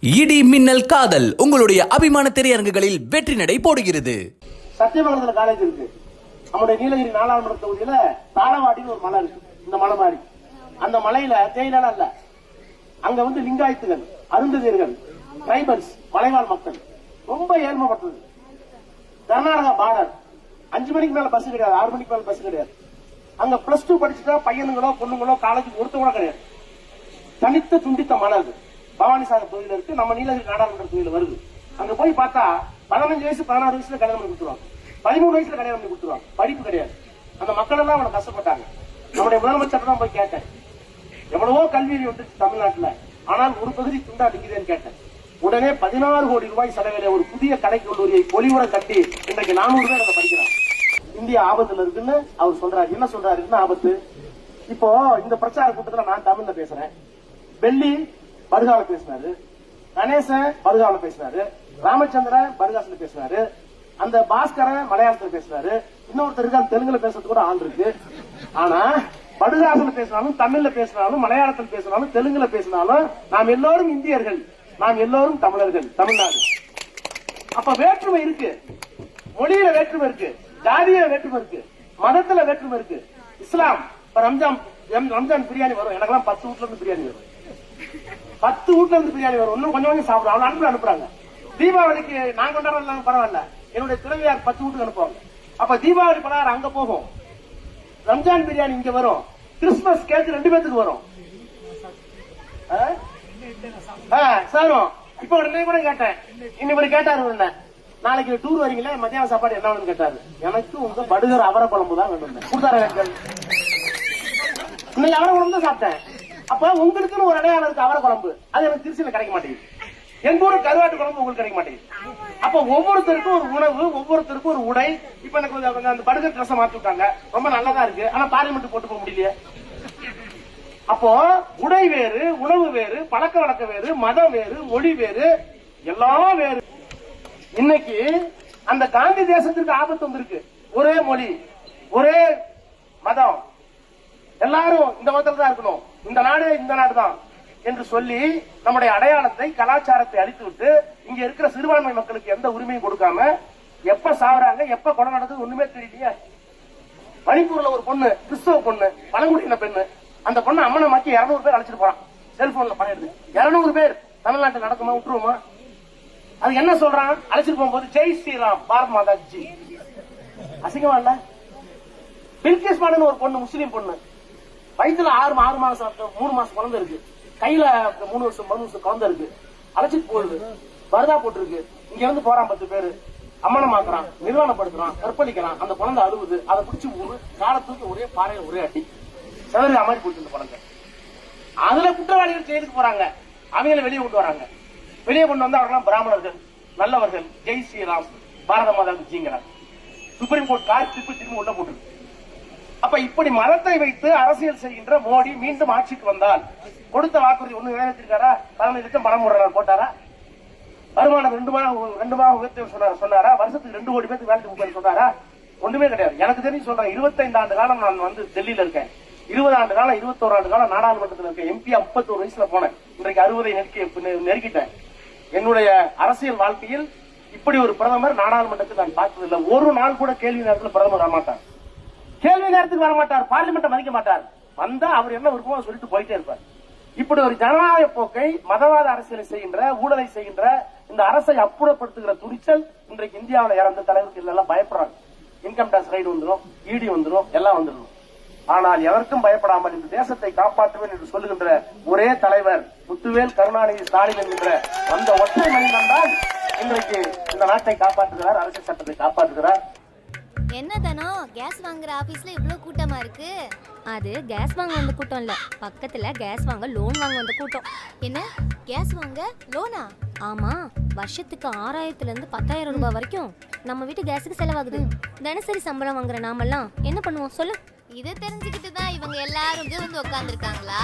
இடி மின்னல் காதல் உங்களுடைய அபிமான திரையரங்குகளில் வெற்றி நடை போடுகிறது. சத்தியமங்கலத்துல காலேஜ் இருக்கு. நம்முடைய நீலகிரி நாடாளுமன்ற தொகுதியில தாளவாடின்னு ஒரு மலை இருக்கு. இந்த மலை மாதிரி அந்த மலையில தேயிலாம் இல்ல. அங்க லிங்காயத்துகள், அருந்ததியர்கள், டிரைபல்ஸ், மலைவாழ் மக்கள் ரொம்ப ஏழ்மைப்பட்டது. கர்நாடகா பார்டர் 5 மணிக்கு மேல பஸ் கிடையாது, 6 மணிக்கு மேல பஸ் கிடையாது. அங்க +2 படிச்சுட்டா பையனுங்களோ பொண்ணுங்களோ காலேஜுக்கு ஒருத்த கூட கிடையாது. தனித்த துண்டித்த மலை அது. பவானிசாகர் தொகுதியில இருக்கு. நம்ம நீலகிரி நாடாளுமன்ற தொகுதியில வருது. அங்க போய் பார்த்தா 15 வயசு 16 வயசுல கல்யாணம் பண்ணி கொடுத்துருவாங்க, 13 வயசுல கல்யாணம் பண்ணி கொடுத்துருவாங்க. படிப்பு கிடையாது. அந்த மக்கள் எல்லாம் அவனை கஷ்டப்பட்டாங்க. நம்முடைய முதலமைச்சர் தான் போய் கேட்டேன், எவ்வளவோ கல்வி வந்துச்சு தமிழ்நாட்டுல, ஆனால் ஒரு பகுதி துண்டா நிக்குதுன்னு கேட்டேன். உடனே 16 கோடி ரூபாய் செலவில ஒரு புதிய கலை கல்லூரியை பொலிவுற கட்டி இன்றைக்கு 400 பேர் அங்க படிக்கிறாங்க. இந்தியா ஆபத்துல இருக்குன்னு அவர் சொல்றாரு. என்ன சொல்றாரு? என்ன ஆபத்து? இப்போ இந்த பிரச்சார கூட்டத்துல நான் தமிழ்ல பேசுறேன், வெள்ளி படுகால பேசினாரு, கணேசன் படுகால பேசினாரு, ராமச்சந்திரன் படுகாசுல பேசினாரு, அந்த பாஸ்கரன் மலையாளத்துல பேசினாரு, இன்னொருத்தர் இருக்காரு தெலுங்குல பேசுறது கூட ஆள் இருக்கு. ஆனா படுகாசுல பேசினாலும், தமிழ்ல பேசினாலும், மலையாளத்தில் பேசினாலும், தெலுங்குல பேசினாலும் நாம் எல்லோரும் இந்தியர்கள், நாம் எல்லோரும் தமிழர்கள், தமிழ்நாடு. அப்ப வேற்றுமை இருக்கு, மொழியில வேற்றுமை இருக்கு, ஜாதியில வேற்றுமை இருக்கு, மதத்துல வேற்றுமை இருக்கு. இஸ்லாம் ரம்ஜான் பிரியாணி வரும், எனக்கெல்லாம் 10 வீட்ல இருந்து பிரியாணி வரும், 10 வீட்ல இருந்து பிரியாணி வரும். இன்னும் கொஞ்சம் கொஞ்சம் சாப்பிடுவோம், அனுப்புறாங்க. தீபாவளிக்கு நான் கொண்டாடுறாங்க பரவாயில்ல, என்னுடைய துணைவியார் 10 வீட்டுக்கு அனுப்புவாங்க. அப்ப தீபாவளி பலகாரம் அங்க போகும், ரம்ஜான் பிரியாணி இங்க வரும், கிறிஸ்துமஸ் கேக் 2 பேத்துக்கு வரும். சாரும் இப்ப உடனே கூட கேட்டேன், இன்னைக்கு கேட்டாரு என்ன, நாளைக்கு டூர் வரீங்களா, மத்தியான சாப்பாடு என்ன வேணும்னு கேட்டாரு. எனக்கு உங்க படுகிற அவரை குழம்பு தான் வேணும் கொடுத்தாரு. இன்னைக்கு அவரை குழம்பு தான் சாப்பிட்டேன். அப்ப உங்களுக்குன்னு ஒரு அடையாளம் இருக்கு, அவரை குழம்பு, அது எனக்கு திருச்சியில கிடைக்க மாட்டேங்குது. எங்க ஊரு கருவாட்டு குழம்பு உங்களுக்கு கிடைக்க மாட்டேங்குது. அப்ப ஒவ்வொருத்தருக்கும் ஒரு உணவு, ஒவ்வொருத்தருக்கும் ஒரு உடை. இப்ப எனக்கு அந்த படுகர் ட்ரெஸ் மாத்தி விட்டாங்க, ரொம்ப நல்லதா இருக்கு, ஆனா பார்லிமெண்ட் போட்டு போக முடியலையே. அப்போ உடை வேறு, உணவு வேறு, பழக்க வழக்கம் வேறு, மதம் வேறு, மொழி வேறு, எல்லாம் வேறு. இன்னைக்கு அந்த காந்தி தேசத்திற்கு ஆபத்து வந்திருக்கு. ஒரே மொழி, ஒரே மதம், எல்லாரும் இந்த மதத்தில் தான் இருக்கணும், இந்த நாடு இந்த நாடு தான் என்று சொல்லி நம்முடைய அடையாளத்தை, கலாச்சாரத்தை அழித்து விட்டு இங்க இருக்கிற சிறுபான்மை மக்களுக்கு எந்த உரிமையும் கொடுக்காம எப்ப சாவறாங்க, எப்ப கொலை நடக்குது ஒண்ணுமே தெரியலையே. மணிப்பூர்ல ஒரு பொண்ணு, கிறிஸ்தவ பொண்ணு, பழங்குடியின பெண்ணு, அந்த பொண்ணு அம்மனை மாக்கி 200 பேர் அழைச்சிட்டு போறான். செல்போன்ல பணம் எடுத்து 200 பேர் தமிழ்நாட்டில் நடக்குமா, விட்டுருவோமா? அது என்ன சொல்றான்? அழைச்சிட்டு போகும்போது ஜெய் ஸ்ரீராம், பாரத் மாதா ஜி. அசிங்கமா இல்ல? பில்கிஸ் பானு ஒரு பொண்ணு, முஸ்லீம் பொண்ணு, வயிற்றுல 6 மாசம் 3 மாசம் குழந்தை இருக்கு, கையில 3 வருஷம் குழந்தை இருக்கு, அழைச்சிட்டு போகுது, பரதா போட்டுருக்கு. இங்க இருந்து போறான் 10 பேரு, அம்மனமாக்குறான், நிர்வாணப்படுத்துறான், கற்பழிக்கிறான். அந்த குழந்தை அழுவுது, அதை பிடிச்சி காலத்துக்கு ஒரே பாறையில ஒரே அடி செவரு அமாரி போட்டு இந்த குழந்தை. அதுல குற்றவாளிகள் ஜெயிலுக்கு போறாங்க, அவங்களை வெளியே கொண்டு வராங்க. வெளியே கொண்டு வந்து அவர்கள் பிராமணர்கள், நல்லவர்கள், ஜெய் ஸ்ரீராம், பாரத மாதா ஜிங்கிறார். சுப்ரீம் கோர்ட் கார் திரும்பி உள்ள போட்டு. அப்ப இப்படி மதத்தை வைத்து அரசியல் செய்கின்ற மோடி மீண்டும் ஆட்சிக்கு வந்தால் கொடுத்த வாக்குறுதி ஒண்ணு நிறைவேற்றிருக்காரா? 15 லட்சம் பணம் போட்டாரா? வருமானம் 2 மாதம் உயர்த்தி சொன்னாரா? வருஷத்துக்கு 2 கோடி பேருக்கு வேலைக்கு முப்பது சொன்னாரா? ஒண்ணுமே கிடையாது. எனக்கு தெரிஞ்சு சொல்றேன், 25 ஆண்டு காலம் நான் டெல்லியில இருக்கேன், 20 ஆண்டு காலம் 21 ஆண்டு காலம் நாடாளுமன்றத்தில் இருக்கேன். எம்பியா 31 வயசுல போனேன், இன்றைக்கு 60 நெருக்கிட்டேன். என்னுடைய அரசியல் வாழ்க்கையில் இப்படி ஒரு பிரதமர் நாடாளுமன்றத்தில் நான் பார்த்ததில்லை. ஒரு நாள் கூட கேள்வி நேரத்தில் பிரதமர் வரமாட்டார், கேள்வி நேரத்துக்கு வரமாட்டார், பார்லிமெண்ட்டை மதிக்க மாட்டார். வந்தா அவர் என்ன விருப்பமோ சொல்லிட்டு போயிட்டே இருப்பார். இப்படி ஒரு ஜனநாயக போக்கை, மதவாத அரசியலை செய்கின்ற, ஊழலை செய்கின்ற இந்த அரசை அப்புறப்படுத்துகிற துணிச்சல் இன்றைக்கு இந்தியாவில் இறந்த தலைவர்கள் எல்லாம் பயப்படுறாங்க. இன்கம் டாக்ஸ் ரைடு வந்துடும், இடி வந்துடும், எல்லாம் வந்துடும். ஆனால் எதற்கும் பயப்படாமல் இந்த தேசத்தை காப்பாற்றுவேன் என்று சொல்லுகின்ற ஒரே தலைவர் முத்துவேல் கருணாநிதி ஸ்டாலின் என்கின்ற அந்த ஒற்றை மனிதன் தான் இன்றைக்கு இந்த நாட்டை காப்பாற்றுகிறார், அரசியல் சட்டத்தை காப்பாற்றுகிறார். என்னதானோ கேஸ் வாங்குற ஆபீஸ்ல இவ்ளோ கூட்டமா இருக்கு? அது கேஸ் வாங்க வந்த கூட்டம் இல்ல, பக்கத்துல கேஸ் வாங்க லோன் வாங்க வந்த கூட்டம். என்ன கேஸ் வாங்க லோனா? ஆமா, வருஷத்துக்கு 6000 இருந்து 10000 ரூபாய் வரைக்கும் நம்ம வீட்டு கேஸுக்கு செலவாகுது. தினசரி சம்பளம் வாங்குற நாமெல்லாம் என்ன பண்ணுவோம் சொல்லு? இதை தெரிஞ்சுக்கிட்டு தான் இவங்க எல்லாரும் வந்து உட்கார்ந்துருக்காங்களா?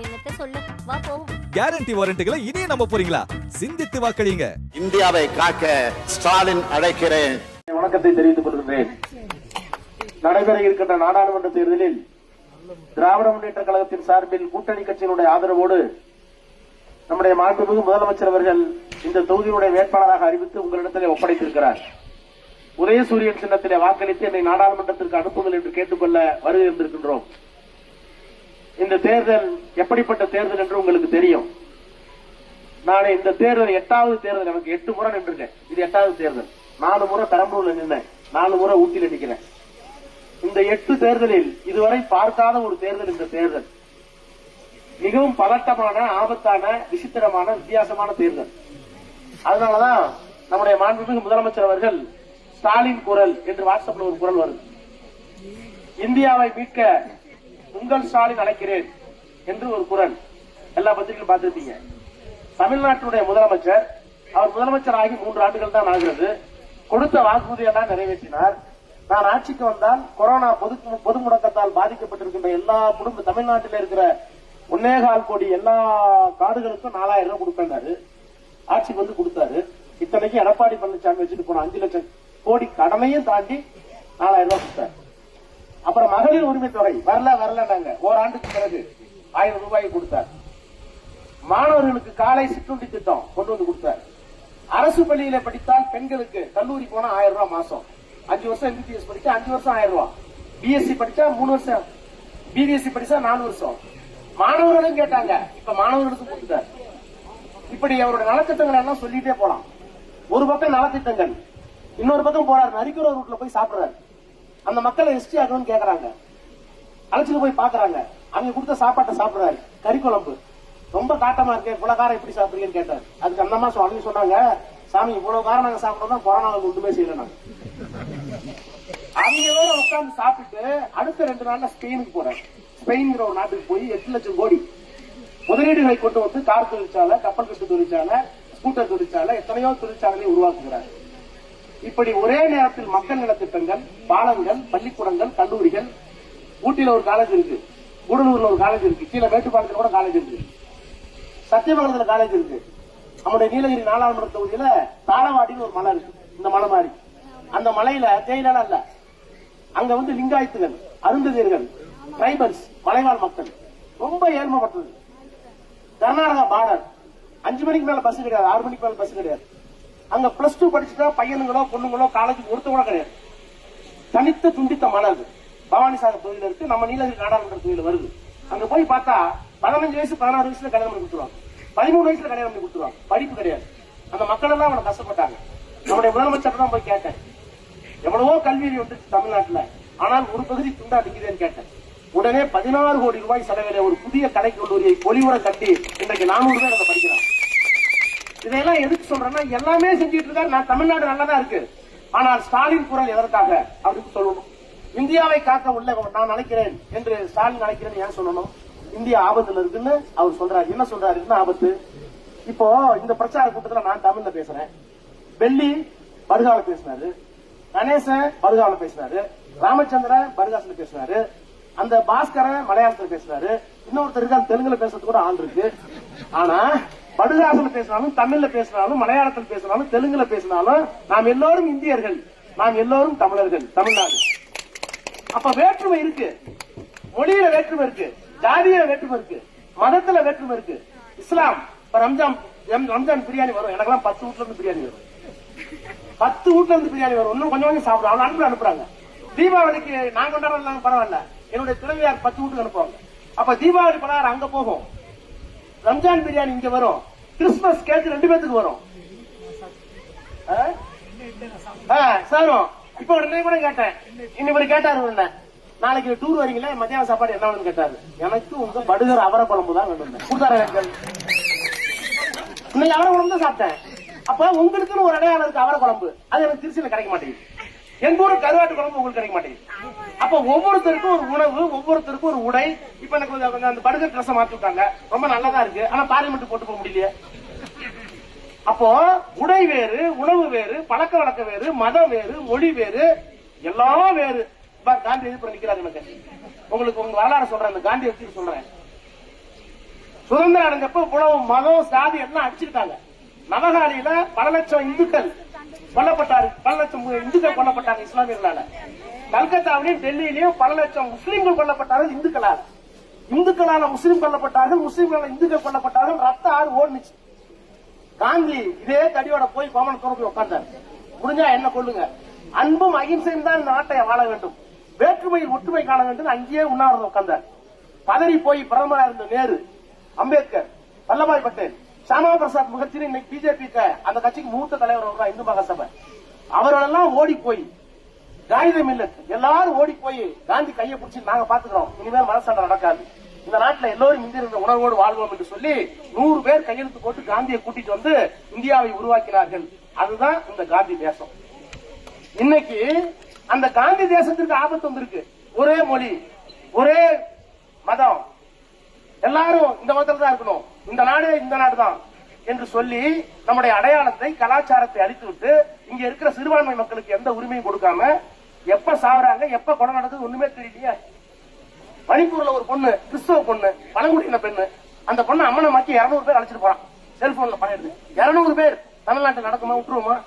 என்னத்த சொல்ல, வா போவோம். கேரண்டி வாரண்டிகளை இனியே நம்ப போறீங்களா? சிந்தித்து வாக்களிங்க. இந்தியாவை காக்க ஸ்டாலின் அழைக்கிறேன். வணக்கத்தை தெரிவித்துக் கொள்கிறேன். நடைபெற இருக்கின்ற நாடாளுமன்ற தேர்தலில் திராவிட முன்னேற்ற கழகத்தின் சார்பில் கூட்டணி கட்சியினுடைய ஆதரவோடு நம்முடைய மாண்புமிகு முதலமைச்சர் அவர்கள் இந்த தொகுதியுடைய வேட்பாளராக அறிவித்து உங்களிடத்திலே ஒப்படைத்திருக்கிறார். உதயசூரியன் சின்னத்திலே வாக்களித்து என்னை நாடாளுமன்றத்திற்கு அனுப்புங்கள் என்று கேட்டுக்கொள்ள வருகை இருந்திருக்கின்றோம். இந்த தேர்தல் எப்படிப்பட்ட தேர்தல் என்று உங்களுக்கு தெரியும். நான் இந்த தேர்தல் 8வது தேர்தல், எனக்கு 8 முறை நின்றுருக்கேன். இது 8வது தேர்தல். 4 முறை பெரம்பலூர்ல நின்றேன், 4 முறை ஊட்டியில நிக்கிறேன். இந்த 8 தேர்தலில் இதுவரை பார்க்காத ஒரு தேர்தல் இந்த தேர்தல். மிகவும் பதட்டமான, ஆபத்தான, விசித்திரமான, வித்தியாசமான தேர்தல். அதனாலதான் நம்முடைய மாண்புமிகு முதலமைச்சர் அவர்கள் ஸ்டாலின் குரல் என்று வாட்ஸ்அப்ல ஒரு குரல் வருது. இந்தியாவை மீட்க உங்கள் ஸ்டாலின் அழைக்கிறேன் என்று ஒரு குரல் எல்லா பத்திரிகையும் பார்த்திருப்பீங்க. தமிழ்நாட்டுடைய முதலமைச்சர், அவர் முதலமைச்சர் ஆகி 3 ஆண்டுகள் தான் ஆகிறது. கொடுத்த வாக்குறுதியெல்லாம் நிறைவேற்றினார். நான் ஆட்சிக்கு வந்தால் கொரோனா பொது முடக்கத்தால் பாதிக்கப்பட்டிருக்கின்ற எல்லா தமிழ்நாட்டில் இருக்கிற 1.25 கோடி எல்லா காடுகளுக்கும் 4000 ரூபாய் கொடுப்பாரு. ஆட்சிக்கு வந்து கொடுத்தாரு. இத்தனைக்கு எடப்பாடி பழனிசாமி வச்சுட்டு போன 5 லட்சம் கோடி கடனையும் தாண்டி 4000 ரூபாய் கொடுத்தாரு. அப்புறம் மகளிர் உரிமை தொகை வரலன்னாங்க. ஓராண்டுக்கு பிறகு 1000 ரூபாய் கொடுத்தார். மாணவர்களுக்கு காலை சிற்றுண்டி திட்டம் கொண்டு வந்து கொடுத்தார். அரசு பள்ளியில படித்தால் பெண்களுக்கு கல்லூரி போனா 1000 ரூபாய் மாசம். 5 வருஷம் MBBS படிச்சா 5 வருஷம் 1000 ரூபாய். BSc படிச்சா 3 வருஷம், BDSc படிச்சா 4 வருஷம். மாணவர்களும் கேட்டாங்க, இப்ப மாணவர்களுக்கு கொடுத்தார். இப்படி அவருடைய நலத்திட்டங்கள் எல்லாம் சொல்லிட்டே போலாம். ஒரு பக்கம் நலத்திட்டங்கள், இன்னொரு பக்கம் போறாரு நரிக்குற ரூட்ல போய் சாப்பிடுறாரு. அந்த மக்களை எஸ்டி ஆகணும்னு கேக்குறாங்க, அழைச்சிட்டு போய் பாக்குறாங்க. அவங்க கொடுத்த சாப்பாட்டை சாப்பிடுறாரு. கறி குழம்பு ரொம்ப காட்டமா இருக்கு, இவ்வளவு காரம் எப்படி சாப்பிடுறீங்கன்னு கேட்டாரு. அதுக்கு அந்த மாசம் அவங்க சொன்னாங்க, சாமி இவ்வளவு காரம் நாங்க சாப்பிடணும், கொரோனாவுக்கு ஒன்றுமே செய்யல. நாங்க அவங்களோட உட்கார்ந்து சாப்பிட்டு அடுத்த 2 நாள்ல ஸ்பெயினுக்கு போறாரு. ஸ்பெயின்ங்கிற ஒரு நாட்டுக்கு போய் 8 லட்சம் கோடி முதலீடுகளை கொண்டு வந்து கார் தொழிற்சாலை, கப்பல் கட்டு தொழிற்சாலை, ஸ்கூட்டர் தொழிற்சாலை, எத்தனையோ தொழிற்சாலைகளை உருவாக்குகிறார். இப்படி ஒரே நேரத்தில் மக்கள் நலத்திட்டங்கள், பாலங்கள், பள்ளிக்கூடங்கள், கல்லூரிகள். ஊட்டியில ஒரு காலேஜ் இருக்கு, கூடலூர்ல ஒரு காலேஜ் இருக்கு, கீழே மேட்டுப்பாளையத்தில் கூட காலேஜ் இருக்கு, சத்தியமங்கலத்துல காலேஜ் இருக்கு. நம்முடைய நீலகிரி நாடாளுமன்ற தொகுதியில தாளவாடின்னு ஒரு மலை இருக்கு. இந்த மலை மாதிரி அந்த மலையில தேயிலாம் இல்ல. அங்க வந்து லிங்காயத்துகள், அருந்ததியர்கள், டிரைபல்ஸ், மலைவாழ் மக்கள் ரொம்ப ஏழ்மைப்பட்டது. கர்நாடகா பார்டர். 5 மணிக்கு மேல பஸ் கிடையாது, 6 மணிக்கு மேல பஸ் கிடையாது. அங்க +2 படிச்சுட்டா பையனுங்களோ பொண்ணுங்களோ காலேஜுக்கு ஒருத்த கூட கிடையாது. தனித்த துண்டித்த மலை அது. பவானிசாகர் தொகுதியில இருக்கு, நம்ம நீலகிரி நாடாளுமன்ற தொகுதியில வருது. அங்க போய் பார்த்தா 15 வயசு 16 வயசுல கல்யாணம் பண்ணி கொடுத்துருவாங்க, 13 வயசுல கல்யாணம் பண்ணி கொடுத்துருவாங்க. படிப்பு கிடையாது. அந்த மக்கள் எல்லாம் அவனை கஷ்டப்பட்டாங்க. நம்முடைய முதலமைச்சர் தான் போய் கேட்டேன், எவ்வளவோ கல்வி வந்துருச்சு தமிழ்நாட்டுல, ஆனால் ஒரு பகுதி துண்டா நிக்குதுன்னு கேட்டேன். உடனே 16 கோடி ரூபாய் செலவில ஒரு புதிய கலை கல்லூரியை பொலிவுற கட்டி இன்றைக்கு 400 பேர் அதை படிக்கிறாங்க. இதையெல்லாம் எதுக்கு சொல்றேன்னா, எல்லாமே செஞ்சுட்டு இருக்காரு. நான் தமிழ்நாடு நல்லதா இருக்கு, ஆனால் ஸ்டாலின் குரல் எதற்காக அப்படின்னு சொல்லணும். இந்தியாவை காக்க உள்ள நான் நினைக்கிறேன் என்று ஸ்டாலின் நினைக்கிறேன் ஏன் சொல்லணும்? இந்தியா ஆபத்துல இருக்குன்னு அவர் சொல்றாரு. என்ன சொல்றாரு? என்ன ஆபத்து? இப்போ இந்த பிரச்சார கூட்டத்தில் நான் தமிழ்ல பேசுறேன், வெள்ளி படுகால பேசினாரு, கணேசன் படுகால பேசினாரு, ராமச்சந்திரன் படுகாசுல பேசினாரு, அந்த பாஸ்கரன் மலையாளத்துல பேசினாரு, இன்னொருத்தர் இருக்காரு தெலுங்குல பேசுறது கூட ஆள் இருக்கு. ஆனா படுகாசுல பேசினாலும், தமிழ்ல பேசினாலும், மலையாளத்தில் பேசினாலும், தெலுங்குல பேசினாலும் நாம் எல்லோரும் இந்தியர்கள், நாம் எல்லோரும் தமிழர்கள், தமிழ்நாடு. அப்ப வேற்றுமை இருக்கு, மொழியில வேற்றுமை இருக்கு, ஜாதியில வேற்றுமை இருக்கு, மதத்துல வேற்றுமை இருக்கு. இஸ்லாம் ரம்ஜான் பிரியாணி வரும், எனக்கெல்லாம் 10 வீட்ல இருந்து பிரியாணி வரும், 10 வீட்ல இருந்து பிரியாணி வரும். இன்னும் கொஞ்சம் கொஞ்சம் சாப்பிடுவோம், அவங்க அனுப்புறாங்க. தீபாவளிக்கு நான் கொண்டாடுறாங்க பரவாயில்ல, என்னுடைய துணைவியார் 10 வீட்டுக்கு அனுப்புவாங்க. அப்ப தீபாவளி பலகாரம் அங்க போகும், ரம்ஜான் பிரியாணி இங்க வரும், கிறிஸ்துமஸ் கேக் 2 பேத்துக்கு வரும். சாரும் இப்ப உடனே கூட கேட்டேன், இன்னொரு கேட்டாரு, நாளைக்கு டூர் வரீங்களே மத்தியான சாப்பாடு என்ன வேணும்னு கேட்டாரு. எனக்கு உங்க படுகிற அவரை குழம்பு தான் வேணும் கொடுத்தாரு. இன்னைக்கு அவரை குழம்பு தான் சாப்பிட்டேன். அப்ப உங்களுக்குன்னு ஒரு அடையாளம் இருக்கு, அவரை குழம்பு. அது எனக்கு திருச்சியில கிடைக்க மாட்டேங்குது. எங்க ஊரு கருவாட்டு குழம்பு உங்களுக்கு கிடைக்க மாட்டேங்குது. அப்ப ஒவ்வொருத்தருக்கும் ஒரு உணவு, ஒவ்வொருத்தருக்கும் ஒரு உடை. இப்ப எனக்கு அந்த படுகர் ட்ரெஸ் மாத்தி விட்டாங்க, ரொம்ப நல்லதா இருக்கு. ஆனா பார்லிமெண்ட் போட்டு போக முடியலையே. அப்போ உடை வேறு, உணவு வேறு, பழக்க வழக்கம் வேறு, மதம் வேறு, மொழி வேறு, எல்லாம் வேறு. காந்தி எதிர்ப்பு நிக்கிறாரு. எனக்கு உங்களுக்கு உங்க வரலாறு சொல்றேன், அந்த காந்தி வச்சு சொல்றேன். சுதந்திரம் அடைஞ்சப்ப உணவு, மதம், சாதி எல்லாம் அடிச்சிருக்காங்க. நவகாலியில பல லட்சம் இந்துக்கள் கொல்லப்பட்டாரு, பல லட்சம் இந்துக்கள் கொல்லப்பட்டாங்க இஸ்லாமியர்களால. கல்கத்தாவிலையும் டெல்லியிலையும் பல லட்சம் முஸ்லீம்கள் கொல்லப்பட்டாரு இந்துக்களால. இந்துக்களால முஸ்லீம் கொல்லப்பட்டார்கள், முஸ்லீம்களால இந்துக்கள் கொல்லப்பட்டார்கள், ரத்த ஆறு ஓடுச்சு. காந்தி இதே தடியோட போய் கோமணத்தோட போய் உட்கார்ந்தார். முடிஞ்சா என்ன கொள்ளுங்க, அன்பும் அகிம்சையும் தான் இந்த நாட்டை வாழ வேண்டும், வேற்றுமையில் ஒற்றுமை காண வேண்டும், அங்கேயே உண்ணாவிரதம் உட்கார்ந்தார். பதறி போய் பிரதமராக இருந்த நேரு, அம்பேத்கர், வல்லபாய் பட்டேல், ஷாமா பிரசாத் முகர்ஜி, இன்னைக்கு பிஜேபி அந்த கட்சிக்கு மூத்த தலைவர் இந்து மகாசபை, அவர்களெல்லாம் ஓடி போய் காகிதம் இல்ல எல்லாரும் ஓடி போய் காந்தி கையை பிடிச்சி நாங்க பாத்துக்கிறோம், இனிமேல் மனசண்டை நடக்காது, இந்த நாட்டில் எல்லோரும் இந்தியர் என்ற உணர்வோடு வாழ்வோம் என்று சொல்லி 100 பேர் கையெழுத்து போட்டு காந்தியை கூட்டிட்டு வந்து இந்தியாவை உருவாக்கினார்கள். அதுதான் இந்த காந்தி தேசம். இன்னைக்கு அந்த காந்தி தேசத்திற்கு ஆபத்து வந்திருக்கு. ஒரே மொழி, ஒரே மதம், எல்லாரும் இந்த மதத்தில் தான் இருக்கணும், இந்த நாடு இந்த நாடு தான் என்று சொல்லி நம்முடைய அடையாளத்தை கலாச்சாரத்தை அழித்துவிட்டு இங்க இருக்கிற சிறுபான்மை மக்களுக்கு எந்த உரிமையும் கொடுக்காம எப்ப சாவறாங்க, எப்ப கொலை நடக்குது ஒண்ணுமே தெரியலையே. மணிப்பூர்ல ஒரு பொண்ணு, கிறிஸ்தவ பொண்ணு, பழங்குடியின பெண்ணு, அந்த பொண்ணு அம்மனை மாக்கி 200 பேர் அழைச்சிட்டு போறான். செல்போன்ல படம் எடுத்து 200 பேர் தமிழ்நாட்டில் நடக்குமா, விட்டுருவோமா?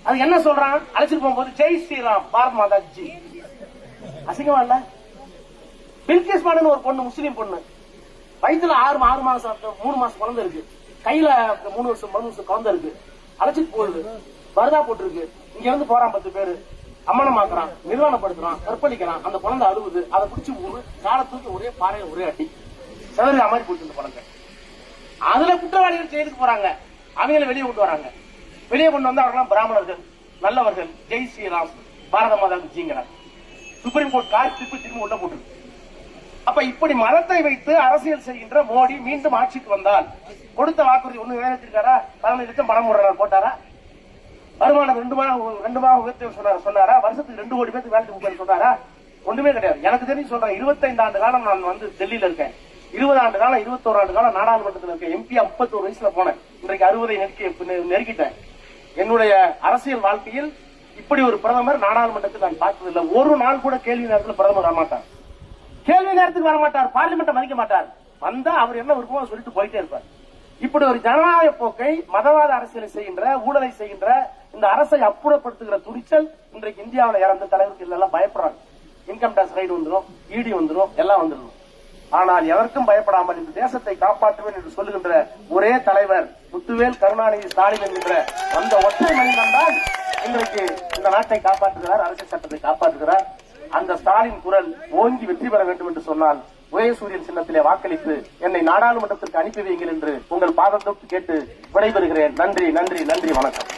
அது என்ன சொல்றான், அழைச்சிட்டு போகும்போது ஜெய் ஸ்ரீராம் பாரத் மாதா ஜி. அசிங்கமா இல்ல? பில்கிஸ் பானு ஒரு பொண்ணு, முஸ்லீம் பொண்ணு, வயிற்றுல 6 மாசம் 3 மாசம் குழந்தை இருக்கு, கையில 3 வருஷம் குழந்தை இருக்கு, அழைச்சிட்டு போகுது, பரதா போட்டுருக்கு, இங்க இருந்து போறான் 10 பேரு, அம்மனமாக்குறான், நிர்வாணப்படுத்துறான், கற்பழிக்கிறான், அந்த குழந்தை அழுவுது, அதை பிடிச்சி காலை தூக்கி ஒரே பாறையில ஒரே அடி செவரு மாதிரி போட்டு இந்த குழந்தை. அதுல குற்றவாளிகள் ஜெயிலுக்கு போறாங்க, அவங்களை வெளியே கொண்டு வராங்க. வெளியே கொண்டு வந்து அவர்களாம் பிராமணர்கள், நல்லவர்கள், ஜெய் ஸ்ரீராம் பாரத மாதாவுக்கு ஜீங்கிறார். சுப்ரீம் கோர்ட் கார் திரும்பி உள்ள போட்டு. அப்ப இப்படி மதத்தை வைத்து அரசியல் செய்கின்ற மோடி மீண்டும் ஆட்சிக்கு வந்தால் கொடுத்த வாக்குறுதி ஒண்ணு நிறைவேற்றிருக்காரா? 15 லட்சம் பணம் போட்டாரா? வருமானம் 2 உயர்த்தி சொன்னாரா? வருஷத்துக்கு 2 கோடி பேருக்கு வேலை சொன்னாரா? ஒண்ணுமே கிடையாது. எனக்கு தெரிஞ்சு சொல்றேன், 25 ஆண்டு காலம் நான் வந்து டெல்லியில இருக்கேன், 20 ஆண்டு காலம் 21 ஆண்டு காலம் நாடாளுமன்றத்தில் இருக்கேன், எம்பியா 31 வயசுல போனேன், இன்றைக்கு 60 நெருக்கிட்டேன். என்னுடைய அரசியல் வாழ்க்கையில் இப்படி ஒரு பிரதமர் நாடாளுமன்றத்தில் நான் பார்த்ததில்லை. ஒரு நாள் கூட கேள்வி நேரத்தில் பிரதமர் வரமாட்டார், கேள்வி நேரத்துக்கு வரமாட்டார், பார்லிமெண்ட் மதிக்க மாட்டார், வந்தா அவர் என்ன விருப்பமோ சொல்லிட்டு போயிட்டே இருப்பார். இப்படி ஒரு ஜனநாயக போக்கை, மதவாத அரசியலை செய்கின்ற, ஊழலை செய்கின்ற இந்த அரசை அப்புறப்படுத்துகிற துணிச்சல் இன்றைக்கு இந்தியாவில் இறந்த தலைவர்கள் எல்லாம் பயப்படுறாங்க. இன்கம் டாக்ஸ் ரைடு வந்துடும், இடி வந்துடும், எல்லாம் வந்துடும். ஆனால் எதற்கும் பயப்படாமல் இந்த தேசத்தை காப்பாற்றுவேன் என்று சொல்லுகின்ற ஒரே தலைவர் முத்துவேல் கருணாநிதி ஸ்டாலின் என்கின்ற அந்த ஒற்றை மனிதன் தான் இன்றைக்கு இந்த நாட்டை காப்பாற்றுகிறார், அரசியல் சட்டத்தை காப்பாற்றுகிறார். அந்த ஸ்டாலின் குரல் ஓங்கி வெற்றி பெற வேண்டும் என்று சொன்னால் உதயசூரியன் சின்னத்திலே வாக்களித்து என்னை நாடாளுமன்றத்திற்கு அனுப்பி வையுங்கள் என்று உங்கள் பாதத்தொட்டு கேட்டு விடைபெறுகிறேன். நன்றி, நன்றி, நன்றி, வணக்கம்.